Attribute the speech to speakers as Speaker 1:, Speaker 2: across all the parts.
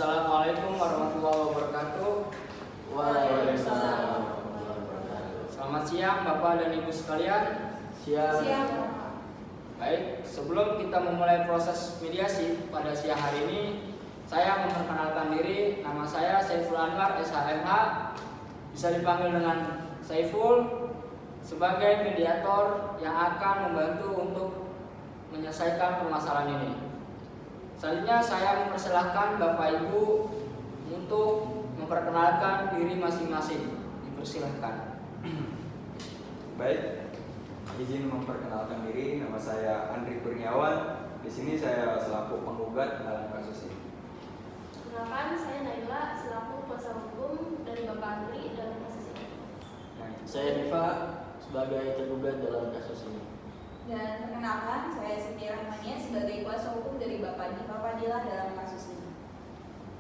Speaker 1: Assalamualaikum warahmatullahi wabarakatuh.
Speaker 2: Waalaikumsalam.
Speaker 1: Selamat siang Bapak dan Ibu sekalian.
Speaker 2: Siang.
Speaker 1: Baik, sebelum kita memulai proses mediasi pada siang hari ini, saya memperkenalkan diri. Nama saya Saiful Anwar, SHMH. Bisa dipanggil dengan Saiful, sebagai mediator yang akan membantu untuk menyelesaikan permasalahan ini. Selanjutnya saya mempersilahkan Bapak Ibu untuk memperkenalkan diri masing-masing. Dipersilahkan.
Speaker 3: Baik, izin memperkenalkan diri. Nama saya Andri Kurniawan. Di sini saya selaku penggugat dalam kasus ini.
Speaker 2: Perkenalkan, saya Naila selaku kuasa hukum dari Bapak Andri dalam kasus ini.
Speaker 4: Saya Diva sebagai tergugat dalam kasus ini.
Speaker 5: Dan perkenalkan, saya Siti Rahmania sebagai kuasa hukum dari Bapak Diva Fadilah dalam kasus ini.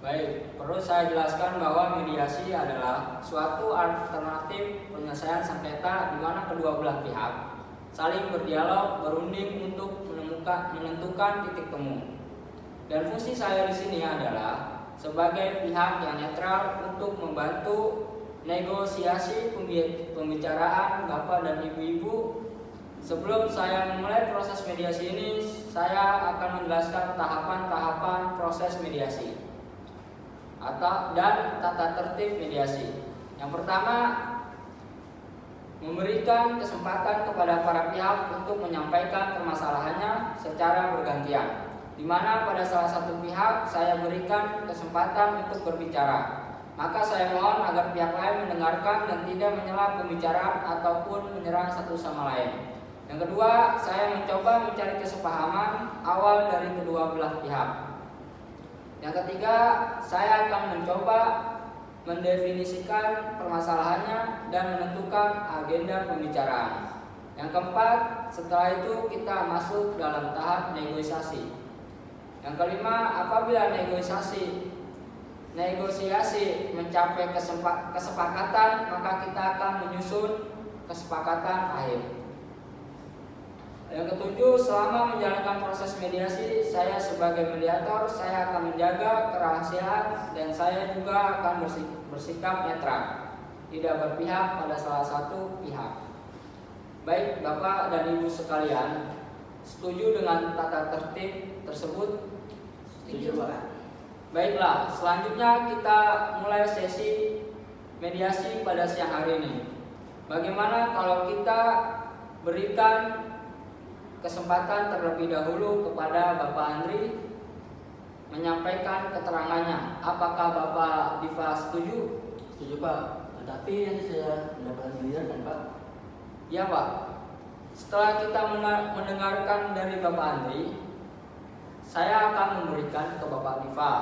Speaker 1: Baik, perlu saya jelaskan bahwa mediasi adalah suatu alternatif penyelesaian sengketa di mana kedua belah pihak saling berdialog, berunding untuk menentukan titik temu. Dan fungsi saya di sini adalah sebagai pihak yang netral untuk membantu negosiasi pembicaraan Bapak dan Ibu-ibu. Sebelum saya memulai proses mediasi ini, saya akan menjelaskan tahapan-tahapan proses mediasi dan tata tertib mediasi. Yang pertama, memberikan kesempatan kepada para pihak untuk menyampaikan permasalahannya secara bergantian, di mana pada salah satu pihak saya berikan kesempatan untuk berbicara. Maka saya mohon agar pihak lain mendengarkan dan tidak menyela pembicaraan ataupun menyerang satu sama lain. Yang kedua, saya mencoba mencari kesepahaman awal dari kedua belah pihak. Yang ketiga, saya akan mencoba mendefinisikan permasalahannya dan menentukan agenda pembicaraan. Yang keempat, setelah itu kita masuk dalam tahap negosiasi. Yang kelima, apabila negosiasi mencapai kesepakatan, maka kita akan menyusun kesepakatan akhir. Yang ketujuh, selama menjalankan proses mediasi, saya sebagai mediator, saya akan menjaga kerahasiaan dan saya juga akan bersikap netral, tidak berpihak pada salah satu pihak. Baik Bapak dan Ibu sekalian, setuju dengan tata tertib tersebut?
Speaker 4: Setuju, Pak.
Speaker 1: Baiklah, selanjutnya kita mulai sesi mediasi pada siang hari ini. Bagaimana kalau kita berikan kesempatan terlebih dahulu kepada Bapak Andri menyampaikan keterangannya. Apakah Bapak Diva setuju?
Speaker 4: Setuju, Pak. Tetapi nanti saya mendapatkan giliran kan, Pak?
Speaker 1: Ya Pak. Setelah kita mendengarkan dari Bapak Andri, saya akan memberikan ke Bapak Diva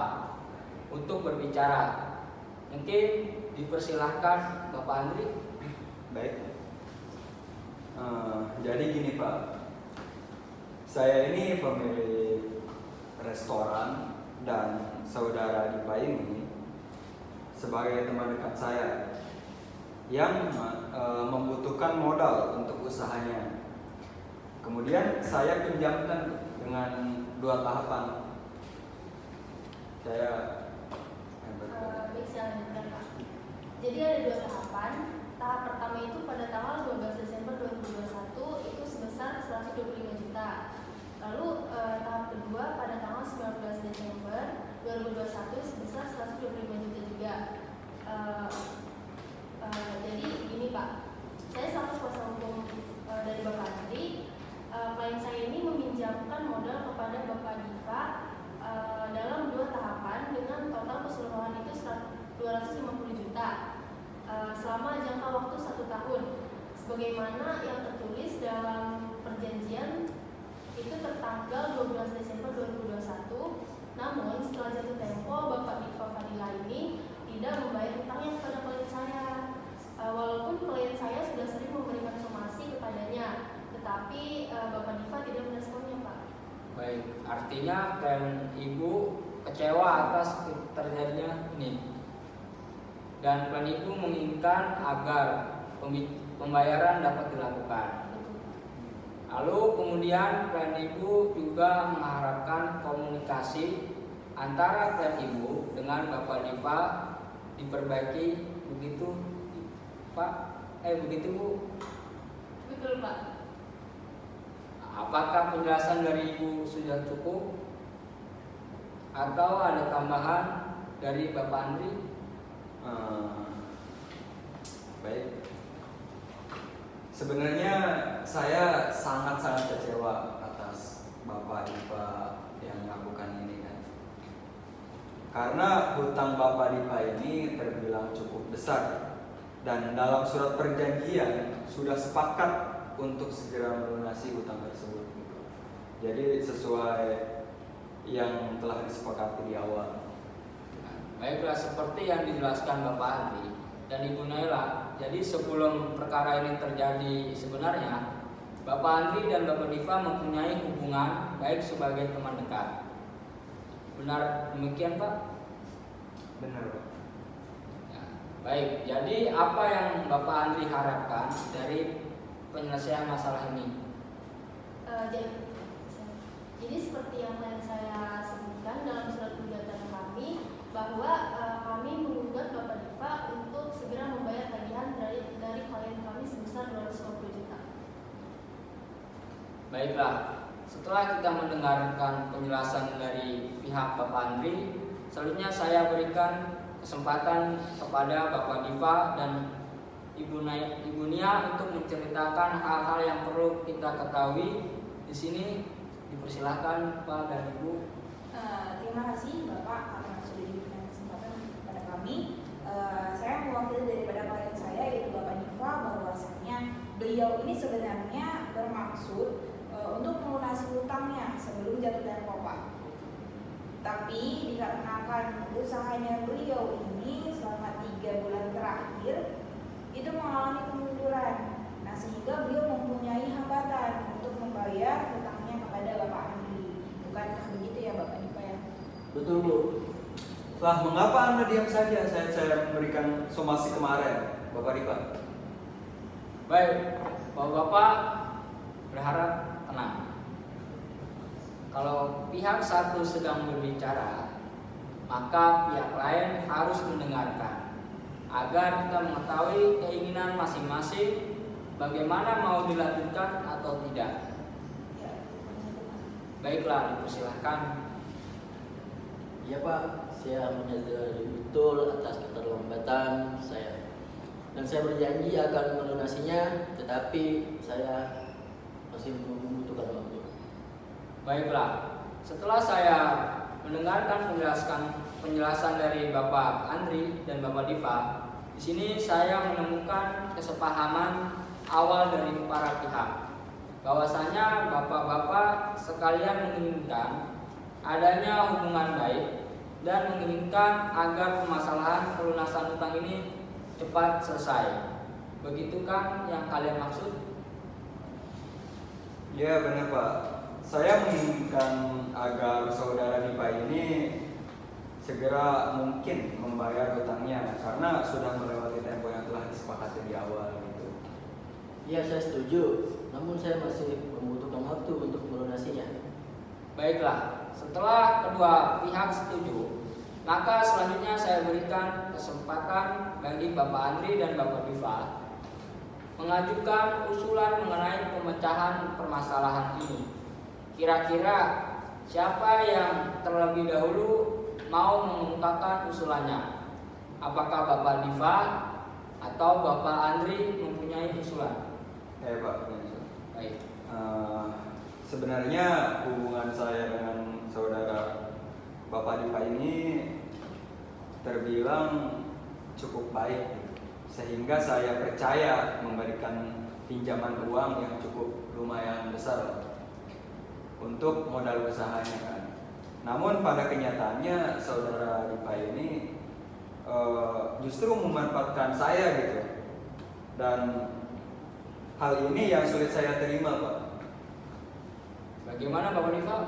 Speaker 1: untuk berbicara. Mungkin dipersilahkan Bapak Andri.
Speaker 3: Baik. Jadi gini Pak, saya ini pemilik restoran dan saudara Diva ini sebagai teman dekat saya yang membutuhkan modal untuk usahanya. Kemudian saya pinjamkan dengan dua tahapan.
Speaker 2: Jadi ada dua tahapan. Tahap pertama itu pada tanggal 12 Desember 2021 itu sebesar 125 juta. Lalu tahap kedua pada tanggal 19 Desember 2021 sebesar 125 juta juga. Jadi gini Pak, saya selaku kuasa hukum dari Bapak Andri. Klien saya ini meminjamkan modal kepada Bapak Diva dalam dua tahapan dengan total keseluruhan itu 250 juta selama jangka waktu 1 tahun, sebagaimana yang tertulis dalam perjanjian itu tertanggal 12 Desember 2021. Namun setelah jatuh tempo, Bapak Diva Fadilah ini tidak membayar hutangnya kepada klien saya. Walaupun klien saya sudah sering memberikan somasi kepadanya, tetapi Bapak Diva tidak meresponnya, Pak.
Speaker 1: Baik, artinya klien Ibu kecewa atas terjadinya ini. Dan klien Ibu menginginkan agar pembayaran dapat dilakukan. Lalu kemudian klien Ibu juga mengharapkan komunikasi antara klien Ibu dengan Bapak Diva diperbaiki begitu Pak? Begitu Bu?
Speaker 2: Betul Pak.
Speaker 1: Apakah penjelasan dari Ibu sudah cukup? Atau ada tambahan dari Bapak Andri?
Speaker 3: Baik. Sebenarnya saya sangat-sangat kecewa atas Bapak Diva yang melakukan ini kan. Karena hutang Bapak Diva ini terbilang cukup besar dan dalam surat perjanjian sudah sepakat untuk segera melunasi hutang tersebut gitu. Jadi sesuai yang telah disepakati di awal.
Speaker 1: Baiklah, seperti yang dijelaskan Bapak Andri dan Ibu Naila. Jadi sebelum perkara ini terjadi, sebenarnya Bapak Andri dan Bapak Diva mempunyai hubungan baik sebagai teman dekat. Benar demikian Pak?
Speaker 3: Benar Pak.
Speaker 1: Ya, baik, jadi apa yang Bapak Andri harapkan dari penyelesaian masalah ini?
Speaker 2: Jadi seperti yang tadi saya sebutkan dalam surat gugatan kami, bahwa kami menggugat Bapak Diva untuk segera membayar tagihan dari klien kami sebesar 250 juta.
Speaker 1: Baiklah, setelah kita mendengarkan penjelasan dari pihak Bapak Andri, selanjutnya saya berikan kesempatan kepada Bapak Diva dan Ibu Nia untuk menceritakan hal-hal yang perlu kita ketahui. Di sini dipersilahkan Pak dan Ibu.
Speaker 5: Terima kasih Bapak karena sudah diberikan kesempatan kepada kami. Saya mewakili daripada klien saya yaitu Bapak Diva, bahwasanya beliau ini sebenarnya bermaksud untuk melunasi hutangnya sebelum jatuh tempo Pak. Tapi dikarenakan usahanya beliau ini selama 3 bulan terakhir itu mengalami kemunduran. Nah, sehingga beliau mempunyai hambatan untuk membayar hutangnya kepada Bapak Andri. Bukankah begitu ya Bapak Diva ya?
Speaker 4: Betul Bu.
Speaker 3: Lah, mengapa Anda diam saja? Saya memberikan somasi kemarin, Bapak Diva.
Speaker 1: Baik, Bapak berharap tenang. Kalau pihak satu sedang berbicara, maka pihak lain harus mendengarkan agar kita mengetahui keinginan masing-masing bagaimana mau dilanjutkan atau tidak. Baiklah, dipersilahkan.
Speaker 4: Ya Pak, saya menyadari betul atas keterlambatan saya. Dan saya berjanji akan melunasinya, tetapi saya masih membutuhkan waktu.
Speaker 1: Baiklah, setelah saya mendengarkan penjelasan dari Bapak Andri dan Bapak Diva, di sini saya menemukan kesepahaman awal dari para pihak, bahwasanya bapak-bapak sekalian menginginkan adanya hubungan baik dan menginginkan agar permasalahan pelunasan hutang ini cepat selesai. Begitu kan yang kalian maksud?
Speaker 3: Ya benar Pak. Saya menginginkan agar saudara Diva ini segera mungkin membayar hutangnya karena sudah melewati tempo yang telah disepakati di awal gitu.
Speaker 4: Ya saya setuju, namun saya masih membutuhkan waktu untuk melunasinya.
Speaker 1: Baiklah, setelah kedua pihak setuju, maka selanjutnya saya berikan kesempatan bagi Bapak Andri dan Bapak Diva mengajukan usulan mengenai pemecahan permasalahan ini. Kira-kira siapa yang terlebih dahulu mau mengungkapkan usulannya? Apakah Bapak Diva atau Bapak Andri mempunyai usulan?
Speaker 3: Pak.
Speaker 1: Baik.
Speaker 3: Sebenarnya hubungan saya dengan saudara Bapak Diva ini terbilang cukup baik, sehingga saya percaya memberikan pinjaman uang yang cukup lumayan besar untuk modal usahanya kan. Namun pada kenyataannya saudara Diva ini justru memanfaatkan saya gitu, dan hal ini yang sulit saya terima Pak.
Speaker 1: Bagaimana Bapak Diva?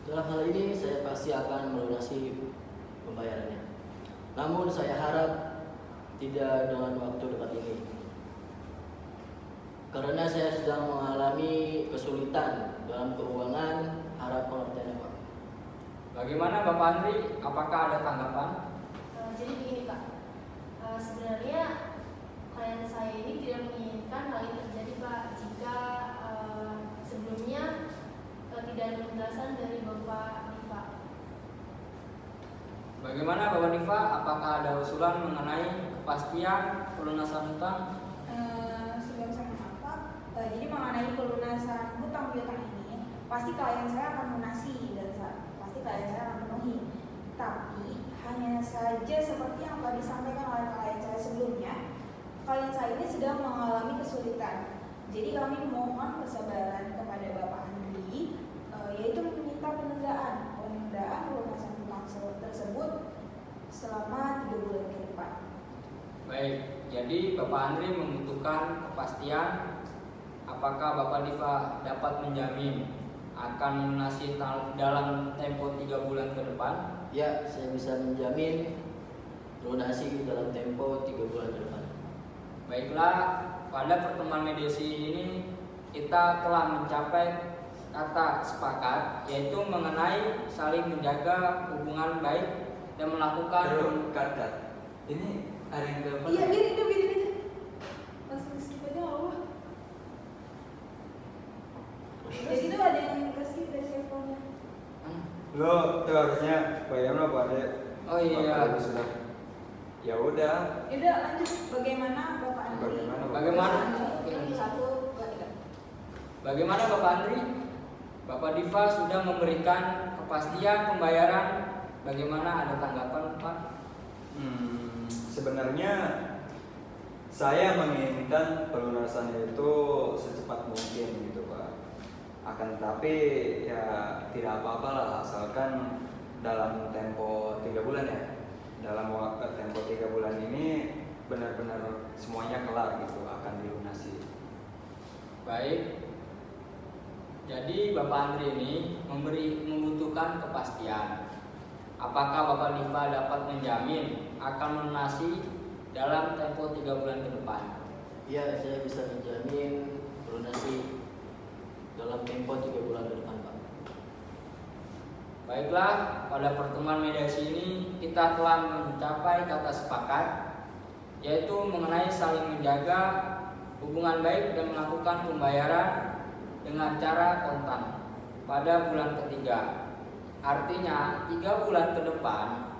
Speaker 4: Dalam hal ini saya pasti akan melunasi pembayarannya. Namun saya harap tidak dengan waktu dekat ini. Karena saya sedang mengalami kesulitan dalam keuangan, harap pengertiannya Pak.
Speaker 1: Bagaimana Bapak Andri? Apakah ada tanggapan?
Speaker 2: Jadi begini Pak, sebenarnya klien saya ini tidak menginginkan hal ini terjadi Pak. Jika sebelumnya tidak ada penjelasan dari Bapak Diva.
Speaker 1: Bagaimana Bapak Diva? Apakah ada usulan mengenai kepastian pelunasan hutang?
Speaker 5: Sebelum saya menghafal, jadi mengenai pelunasan hutang piutang ini, pasti klien saya akan lunasi dan pasti klien saya akan penuhi. Tapi hanya saja seperti yang telah disampaikan oleh klien saya sebelumnya, klien saya ini sedang mengalami kesulitan. Jadi kami mohon kesabaran kepada Bapak Andri, yaitu meminta penundaan pelunasan hutang tersebut selama 3 bulan ke depan.
Speaker 1: Baik, jadi Bapak Andri membutuhkan kepastian apakah Bapak Diva dapat menjamin akan melunasi dalam tempo 3 bulan ke depan?
Speaker 4: Ya, saya bisa menjamin lunasi dalam tempo 3 bulan ke depan.
Speaker 1: Baiklah, pada pertemuan mediasi ini kita telah mencapai kata sepakat, yaitu mengenai saling menjaga hubungan baik dan melakukan
Speaker 3: Kat. Ini ada yang gak
Speaker 5: Iya, biarin aja. Langsung skip aja nggak apa-apa. Ya gitu ada yang ke skip dari teleponnya.
Speaker 3: Lo tuh harusnya bayang lo pada.
Speaker 1: Oh iya.
Speaker 3: Sudah. Ya udah.
Speaker 5: Ya udah lanjut. Bagaimana Bapak Andri?
Speaker 1: Bagaimana?
Speaker 5: Satu, dua, tiga.
Speaker 1: Bagaimana Bapak Andri? Bapak Diva sudah memberikan kepastian pembayaran. Bagaimana, ada tanggapan Pak?
Speaker 3: Sebenarnya saya menginginkan pelunasan itu secepat mungkin gitu Pak. Akan tetapi ya tidak apa-apa lah, asalkan dalam tempo 3 bulan ya. Dalam tempo 3 bulan ini benar-benar semuanya kelar gitu, akan dilunasi.
Speaker 1: Baik. Jadi Bapak Andri ini membutuhkan kepastian. Apakah Bapak Diva dapat menjamin akan melunasi dalam tempo 3 bulan ke depan?
Speaker 4: Ya, saya bisa menjamin lunasi dalam tempo 3 bulan ke depan, Pak.
Speaker 1: Baiklah, pada pertemuan mediasi ini kita telah mencapai kata sepakat, yaitu mengenai saling menjaga hubungan baik dan melakukan pembayaran dengan cara kontan pada bulan ketiga. Artinya 3 bulan ke depan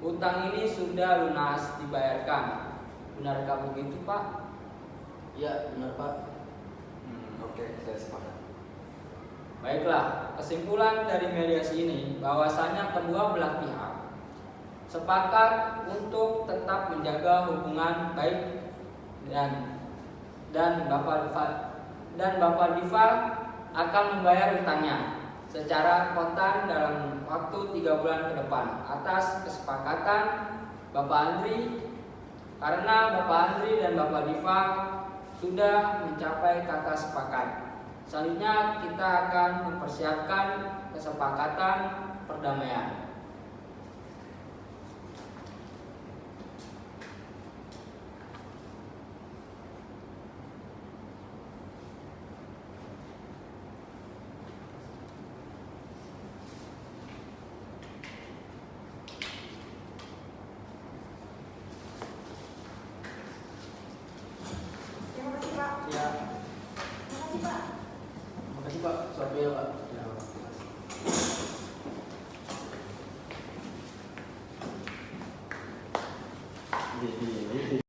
Speaker 1: hutang ini sudah lunas dibayarkan. Benarkah begitu Pak?
Speaker 4: Ya, benar Pak.
Speaker 3: Oke, saya sepakat.
Speaker 1: Baiklah, kesimpulan dari mediasi ini bahwasanya kedua belah pihak sepakat untuk tetap menjaga hubungan baik dan Bapak Diva akan membayar hutangnya secara kontan dalam waktu 3 bulan ke depan atas kesepakatan Bapak Andri, karena Bapak Andri dan Bapak Diva sudah mencapai kata sepakat. Selanjutnya kita akan mempersiapkan kesepakatan perdamaian.
Speaker 5: Terima kasih Pak.
Speaker 4: Ya,
Speaker 5: Terima kasih Pak.
Speaker 4: makasih Pak. Suatu ya Pak.
Speaker 3: Jadi